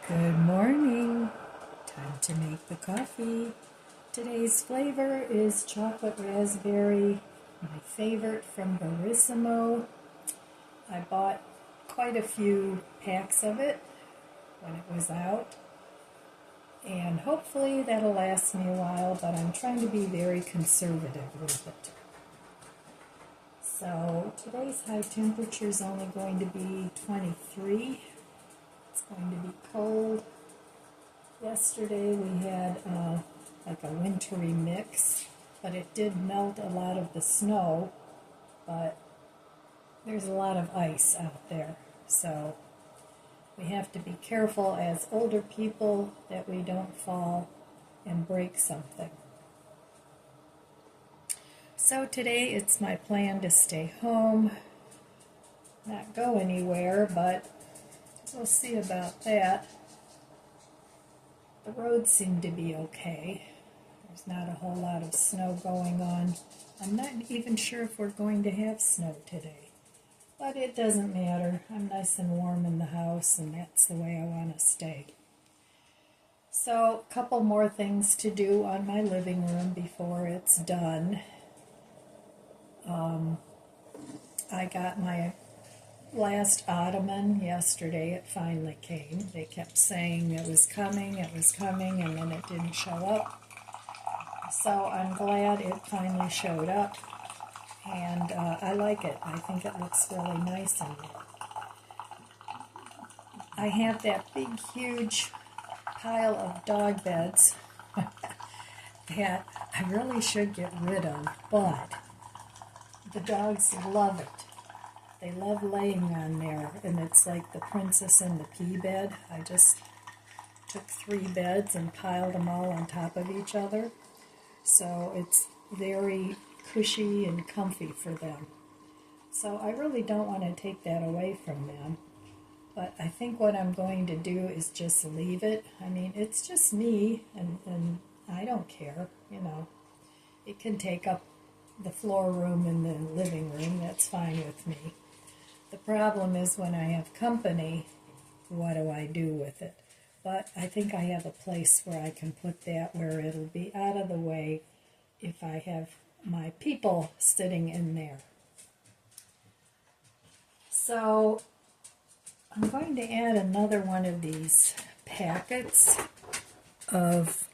Good morning. Time to make the coffee. Today's flavor is chocolate raspberry, my favorite from Barissimo. I bought quite a few packs of it when it was out, and hopefully that'll last me a while, but I'm trying to be very conservative with it. So today's high temperature is only going to be 23. It's going to be cold. Yesterday we had like a wintry mix, but it did melt a lot of the snow, but there's a lot of ice out there. So we have to be careful as older people that we don't fall and break something. So today it's my plan to stay home, not go anywhere, but we'll see about that. The roads seem to be okay. There's not a whole lot of snow going on. I'm not even sure if we're going to have snow today, but it doesn't matter. I'm nice and warm in the house, and that's the way I want to stay. So, a couple more things to do on my living room before it's done. I got my last ottoman yesterday. It finally came. They kept saying it was coming, and then it didn't show up. So I'm glad it finally showed up, and I like it. I think it looks really nice in there. I have that big, huge pile of dog beds that I really should get rid of, but the dogs love it. They love laying on there, and it's like the Princess and the Pea bed. I just took 3 beds and piled them all on top of each other. So it's very cushy and comfy for them. So I really don't want to take that away from them. But I think what I'm going to do is just leave it. I mean, it's just me, and I don't care, you know. It can take up the floor room in the living room. That's fine with me. The problem is when I have company, what do I do with it? But I think I have a place where I can put that where it'll be out of the way if I have my people sitting in there. So I'm going to add another one of these packets of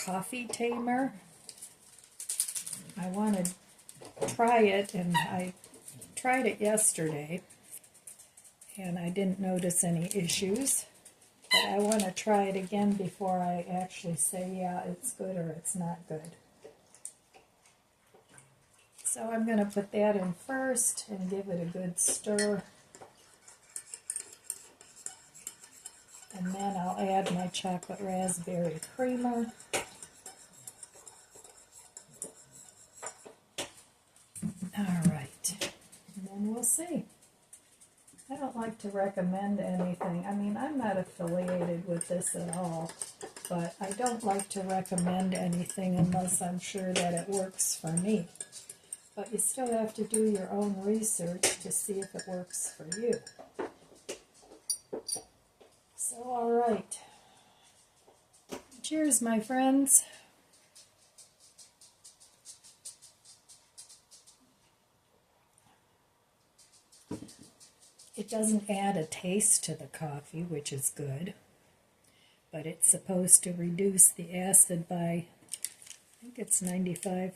coffee tamer. I want to try it, and I tried it yesterday, and I didn't notice any issues, but I want to try it again before I actually say, yeah, it's good or it's not good. So I'm going to put that in first and give it a good stir, and then I'll add my chocolate raspberry creamer. Alright, and then we'll see. I don't like to recommend anything. I mean, I'm not affiliated with this at all, but I don't like to recommend anything unless I'm sure that it works for me. But you still have to do your own research to see if it works for you. So, alright. Cheers, my friends. It doesn't add a taste to the coffee, which is good, but it's supposed to reduce the acid by, I think it's 90%.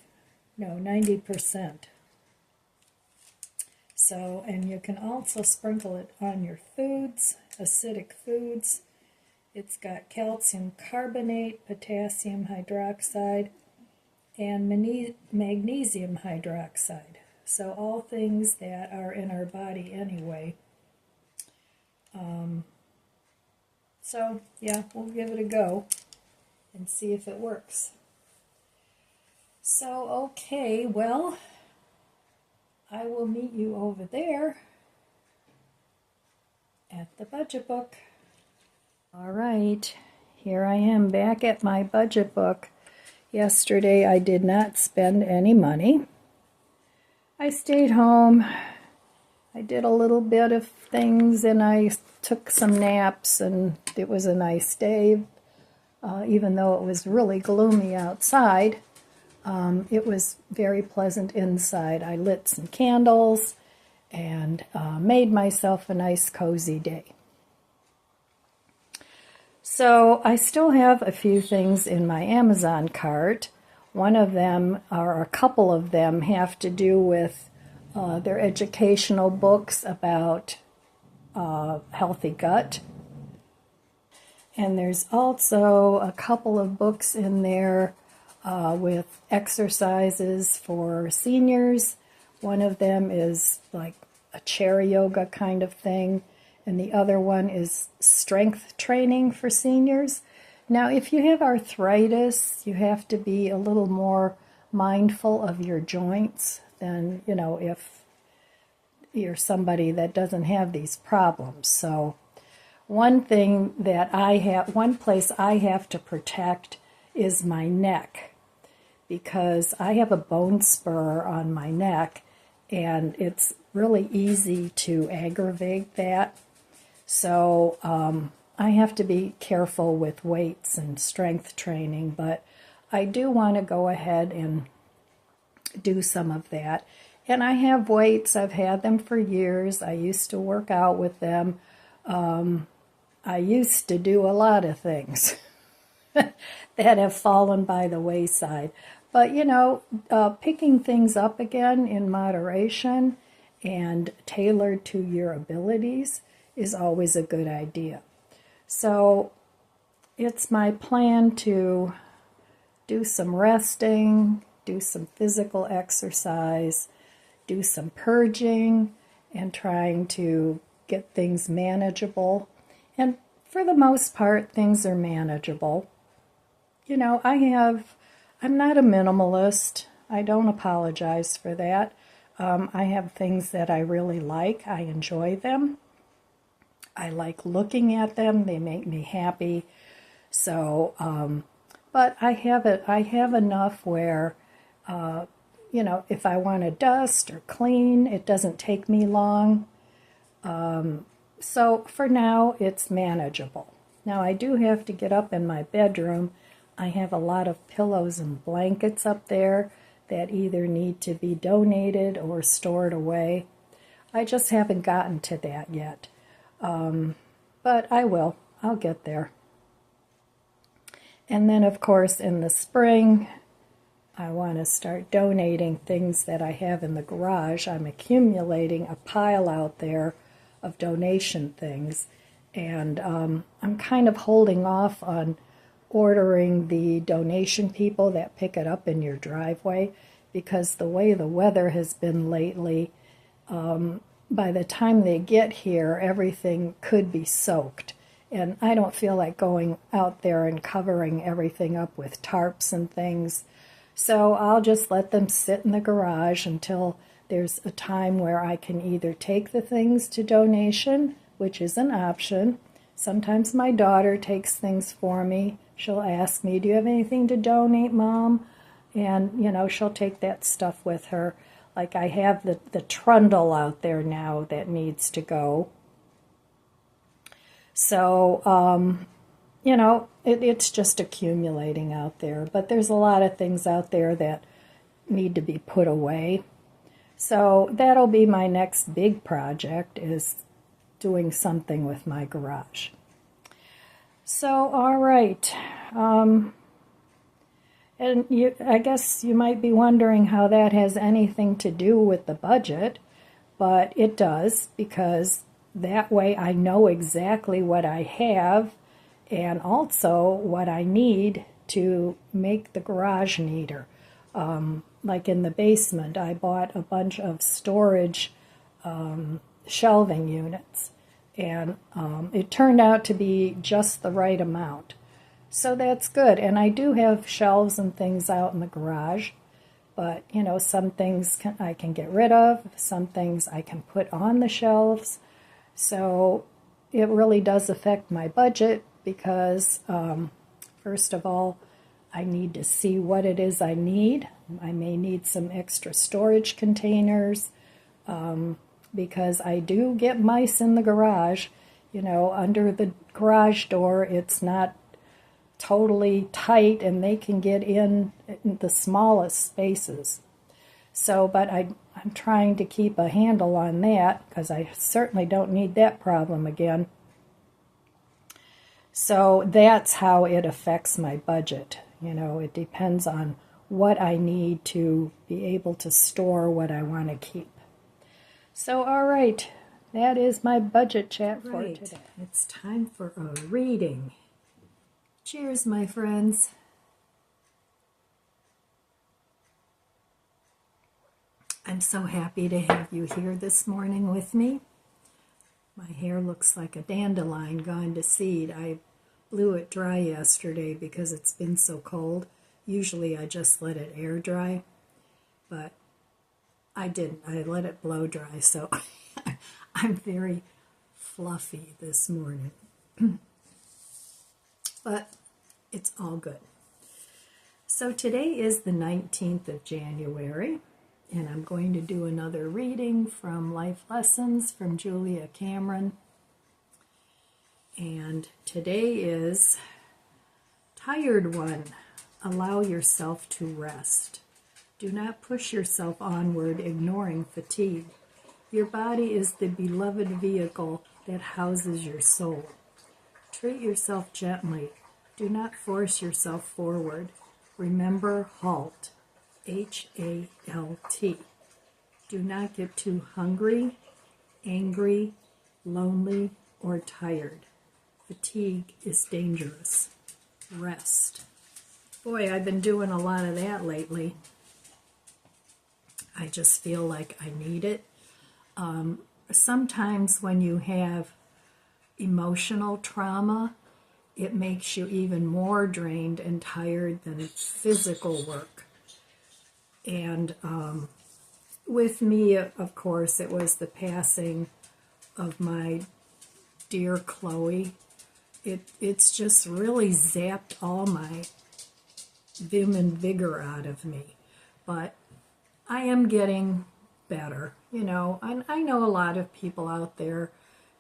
So, and you can also sprinkle it on your foods, acidic foods. It's got calcium carbonate, potassium hydroxide, and magnesium hydroxide. So all things that are in our body anyway. So, yeah, we'll give it a go and see if it works. So, okay, well, I will meet you over there at the budget book. All right, here I am back at my budget book. Yesterday I did not spend any money. I stayed home. I did a little bit of things, and I took some naps, and it was a nice day. Even though it was really gloomy outside, it was very pleasant inside. I lit some candles and made myself a nice cozy day. So I still have a few things in my Amazon cart. One of them, or a couple of them, have to do with their educational books about healthy gut. And there's also a couple of books in there with exercises for seniors. One of them is like a chair yoga kind of thing, and the other one is strength training for seniors. Now, if you have arthritis, you have to be a little more mindful of your joints than, if you're somebody that doesn't have these problems. So one place I have to protect is my neck, because I have a bone spur on my neck, and it's really easy to aggravate that. So I have to be careful with weights and strength training, but I do want to go ahead and do some of that. And I have weights. I've had them for years. I used to work out with them. I used to do a lot of things that have fallen by the wayside. But, picking things up again in moderation and tailored to your abilities is always a good idea. So it's my plan to do some resting, do some physical exercise, do some purging, and trying to get things manageable. And for the most part, things are manageable. I'm not a minimalist. I don't apologize for that. I have things that I really like. I enjoy them. I like looking at them. They make me happy. So, but I have enough where, if I want to dust or clean, it doesn't take me long. So for now, it's manageable. Now, I do have to get up in my bedroom. I have a lot of pillows and blankets up there that either need to be donated or stored away. I just haven't gotten to that yet. But I will. I'll get there. And then, of course, in the spring, I want to start donating things that I have in the garage. I'm accumulating a pile out there of donation things, and I'm kind of holding off on ordering the donation people that pick it up in your driveway, because the way the weather has been lately, by the time they get here, everything could be soaked. And I don't feel like going out there and covering everything up with tarps and things. So I'll just let them sit in the garage until there's a time where I can either take the things to donation, which is an option. Sometimes my daughter takes things for me. She'll ask me, "Do you have anything to donate, Mom?" And, she'll take that stuff with her. Like I have the trundle out there now that needs to go. So, it's just accumulating out there. But there's a lot of things out there that need to be put away. So that'll be my next big project, is doing something with my garage. So, all right. And I guess you might be wondering how that has anything to do with the budget, but it does, because that way I know exactly what I have and also what I need to make the garage neater. Like in the basement, I bought a bunch of storage shelving units, and it turned out to be just the right amount. So that's good. And I do have shelves and things out in the garage, but, some things I can get rid of, some things I can put on the shelves. So it really does affect my budget, because, first of all, I need to see what it is I need. I may need some extra storage containers. because I do get mice in the garage. You know, under the garage door, it's not totally tight and they can get in the smallest spaces. So, but I'm trying to keep a handle on that because I certainly don't need that problem again. So that's how it affects my budget. You know, it depends on what I need to be able to store what I want to keep. So, all right, that is my budget chat for today. It's time for a reading. Cheers, my friends. I'm so happy to have you here this morning with me. My hair looks like a dandelion gone to seed. I blew it dry yesterday because it's been so cold. Usually I just let it air dry, but I didn't. I let it blow dry, so I'm very fluffy this morning. But it's all good. So today is the 19th of January, and I'm going to do another reading from Life Lessons from Julia Cameron. And today is Tired One. Allow yourself to rest. Do not push yourself onward, ignoring fatigue. Your body is the beloved vehicle that houses your soul. Treat yourself gently. Do not force yourself forward. Remember HALT. H.A.L.T. Do not get too hungry, angry, lonely, or tired. Fatigue is dangerous. Rest. Boy, I've been doing a lot of that lately. I just feel like I need it. Sometimes when you have emotional trauma, it makes you even more drained and tired than physical work. And with me, of course, it was the passing of my dear Chloe. It's just really zapped all my vim and vigor out of me. But I am getting better, you know. And I know a lot of people out there,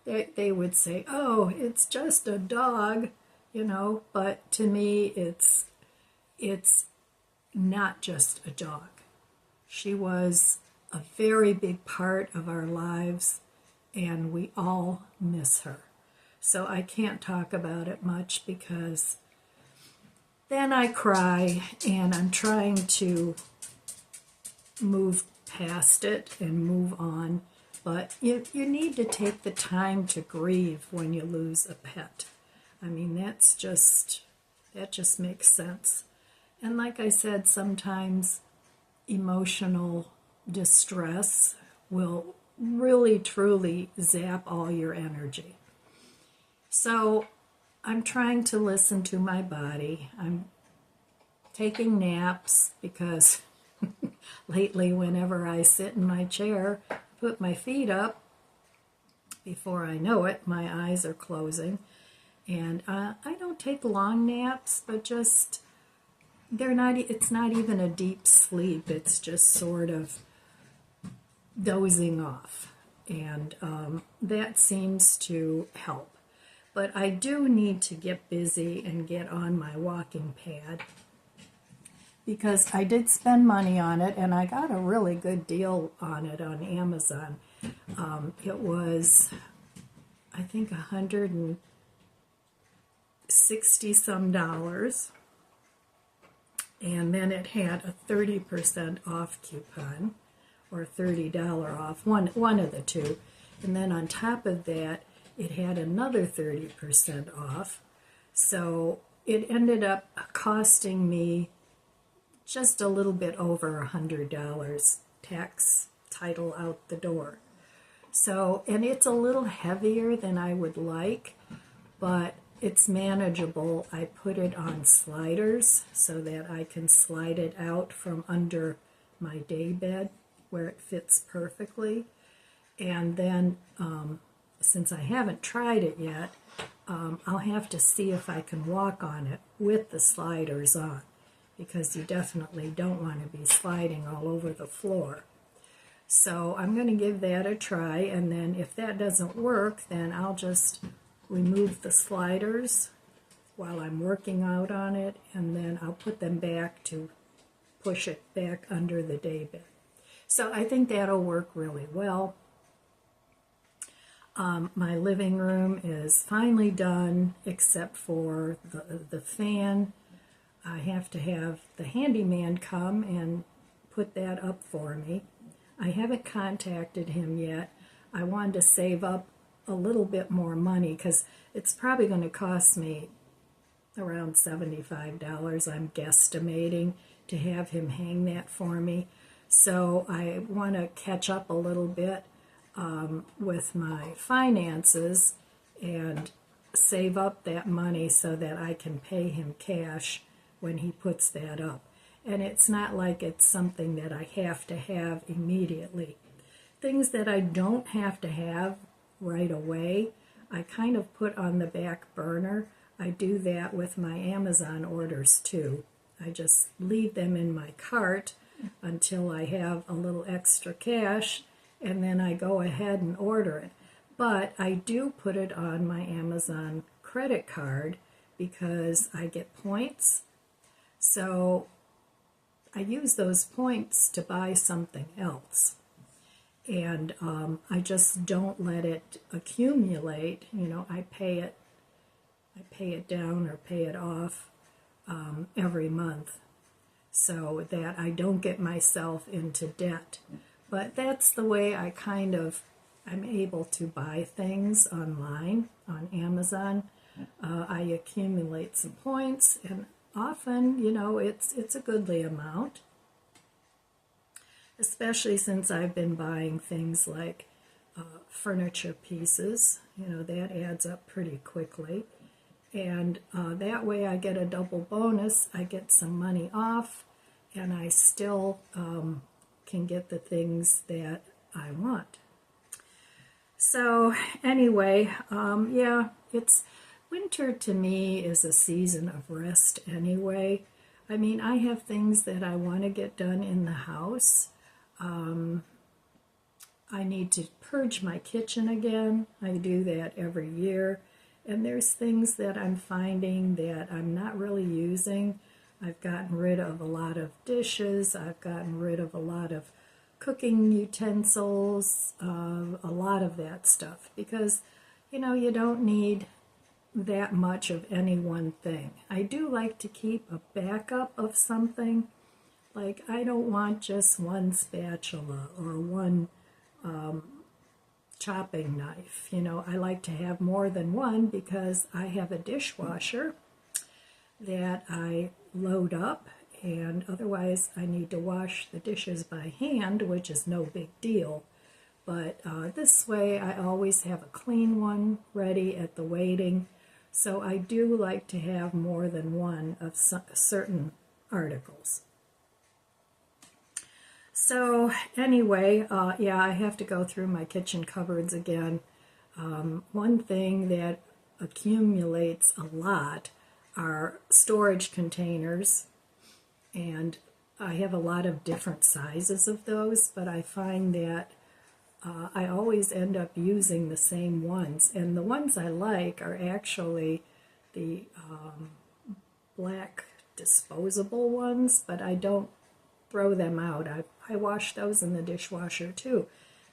they would say, oh, it's just a dog, you know. But to me, it's not just a dog. She was a very big part of our lives, and we all miss her. So I can't talk about it much because then I cry, and I'm trying to move past it and move on. But you need to take the time to grieve when you lose a pet. I mean, that just makes sense. And like I said, sometimes emotional distress will really, truly zap all your energy. So I'm trying to listen to my body. I'm taking naps because lately whenever I sit in my chair, put my feet up, before I know it, my eyes are closing. And I don't take long naps, but just, it's not even a deep sleep. It's just sort of dozing off. And that seems to help. But I do need to get busy and get on my walking pad because I did spend money on it, and I got a really good deal on it on Amazon. It was, I think, $160 some, and then it had a 30% off coupon, or $30 off, one of the two. And then on top of that, it had another 30% off. So it ended up costing me just a little bit over $100, tax, title out the door. So, and it's a little heavier than I would like, but it's manageable. I put it on sliders so that I can slide it out from under my day bed where it fits perfectly. And then, since I haven't tried it yet, I'll have to see if I can walk on it with the sliders on, because you definitely don't want to be sliding all over the floor. So I'm going to give that a try, and then if that doesn't work, then I'll just remove the sliders while I'm working out on it, and then I'll put them back to push it back under the daybed. So I think that'll work really well. My living room is finally done, except for the fan. I have to have the handyman come and put that up for me. I haven't contacted him yet. I wanted to save up a little bit more money because it's probably going to cost me around $75, I'm guesstimating, to have him hang that for me. So I want to catch up a little bit with my finances and save up that money so that I can pay him cash when he puts that up. And it's not like it's something that I have to have immediately. Things that I don't have to have right away, I kind of put on the back burner. I do that with my Amazon orders too. I just leave them in my cart until I have a little extra cash, and then I go ahead and order it. But I do put it on my Amazon credit card because I get points. So I use those points to buy something else. And I just don't let it accumulate. You know, I pay it down or pay it off every month so that I don't get myself into debt. But that's the way I'm able to buy things online on Amazon. I accumulate some points, and often, you know, it's a goodly amount, especially since I've been buying things like furniture pieces. You know, that adds up pretty quickly. And that way I get a double bonus. I get some money off, and I still can get the things that I want. So anyway, yeah, winter to me is a season of rest anyway. I mean, I have things that I want to get done in the house. I need to purge my kitchen again. I do that every year. And there's things that I'm finding that I'm not really using. I've gotten rid of a lot of dishes. I've gotten rid of a lot of cooking utensils, a lot of that stuff. Because, you know, you don't need that much of any one thing. I do like to keep a backup of something. Like, I don't want just one spatula or one chopping knife. You know, I like to have more than one because I have a dishwasher that I load up, and otherwise I need to wash the dishes by hand, which is no big deal. But this way I always have a clean one ready at the waiting. So I do like to have more than one of certain articles. So anyway, yeah, I have to go through my kitchen cupboards again. One thing that accumulates a lot are storage containers, and I have a lot of different sizes of those, but I find that I always end up using the same ones, and the ones I like are actually the black disposable ones, but I don't throw them out. I wash those in the dishwasher too,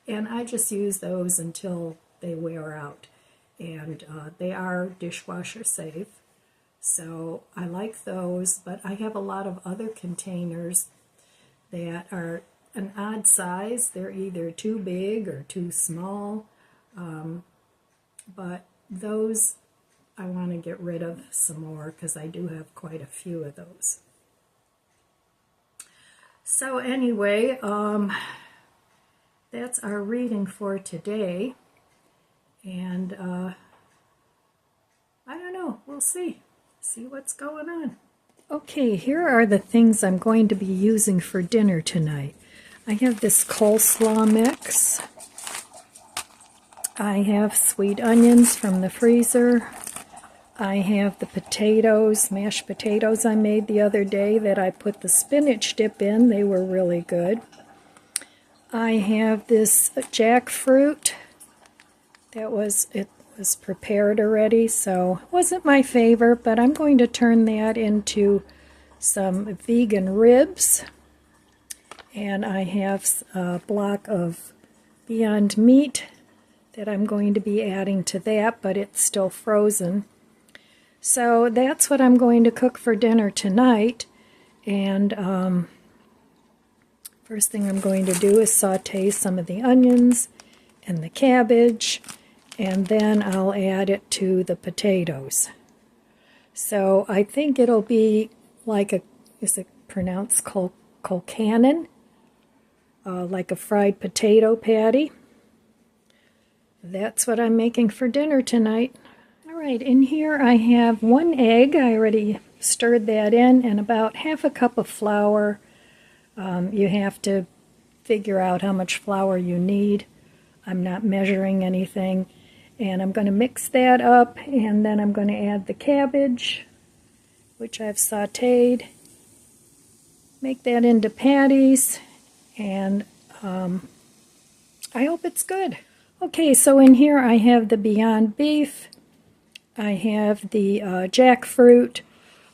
and I just use those until they wear out, and they are dishwasher safe, so I like those. But I have a lot of other containers that are an odd size. They're either too big or too small, but those I want to get rid of some more because I do have quite a few of those. So anyway, that's our reading for today, and I don't know, we'll see what's going on. Okay, here are the things I'm going to be using for dinner tonight. I have this coleslaw mix. I have sweet onions from the freezer. I have the potatoes, mashed potatoes I made the other day that I put the spinach dip in. They were really good. I have this jackfruit it was prepared already, so it wasn't my favorite, but I'm going to turn that into some vegan ribs. And I have a block of Beyond Meat that I'm going to be adding to that, but it's still frozen. So that's what I'm going to cook for dinner tonight. And first thing I'm going to do is saute some of the onions and the cabbage, and then I'll add it to the potatoes. So I think it'll be like is it pronounced Colcannon? Like a fried potato patty. That's what I'm making for dinner tonight. Alright, in here I have 1 egg. I already stirred that in, and about half a cup of flour. You have to figure out how much flour you need. I'm not measuring anything. And I'm going to mix that up, and then I'm going to add the cabbage, which I've sauteed. Make that into patties, and I hope it's good. Okay, so in here I have the Beyond Beef. I have the jackfruit.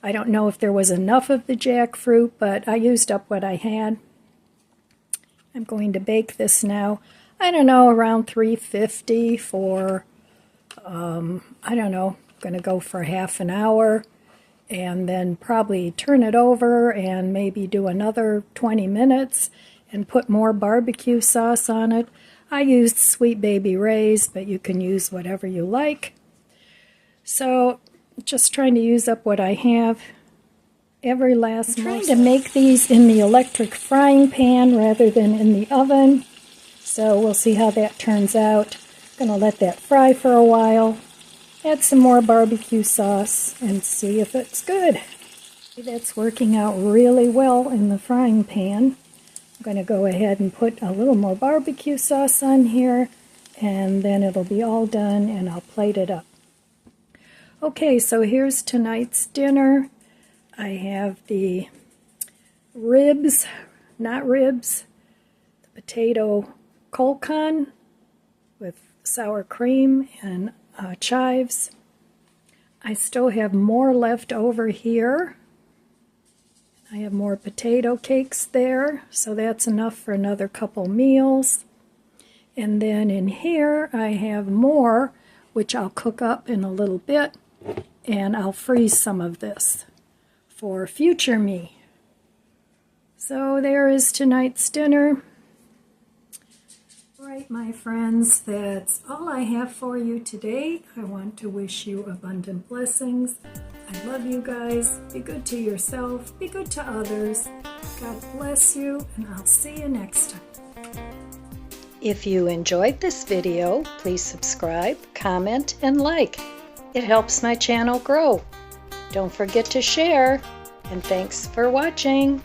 I don't know if there was enough of the jackfruit, but I used up what I had. I'm going to bake this now. I don't know, around 350 for, I don't know, going to go for half an hour, and then probably turn it over and maybe do another 20 minutes and put more barbecue sauce on it. I used Sweet Baby Ray's, but you can use whatever you like. So just trying to use up what I have. Every last morsel. I'm trying to make these in the electric frying pan rather than in the oven. So we'll see how that turns out. I'm going to let that fry for a while. Add some more barbecue sauce and see if it's good. That's working out really well in the frying pan. I'm going to go ahead and put a little more barbecue sauce on here, and then it'll be all done, and I'll plate it up. Okay, so here's tonight's dinner. I have the ribs, not ribs, the potato Colcannon with sour cream and chives. I still have more left over here. I have more potato cakes there, so that's enough for another couple meals. And then in here I have more, which I'll cook up in a little bit, and I'll freeze some of this for future me. So there is tonight's dinner. Right, my friends, that's all I have for you today. I want to wish you abundant blessings. I love you guys. Be good to yourself. Be good to others. God bless you, and I'll see you next time. If you enjoyed this video, please subscribe, comment, and like. It helps my channel grow. Don't forget to share, and thanks for watching.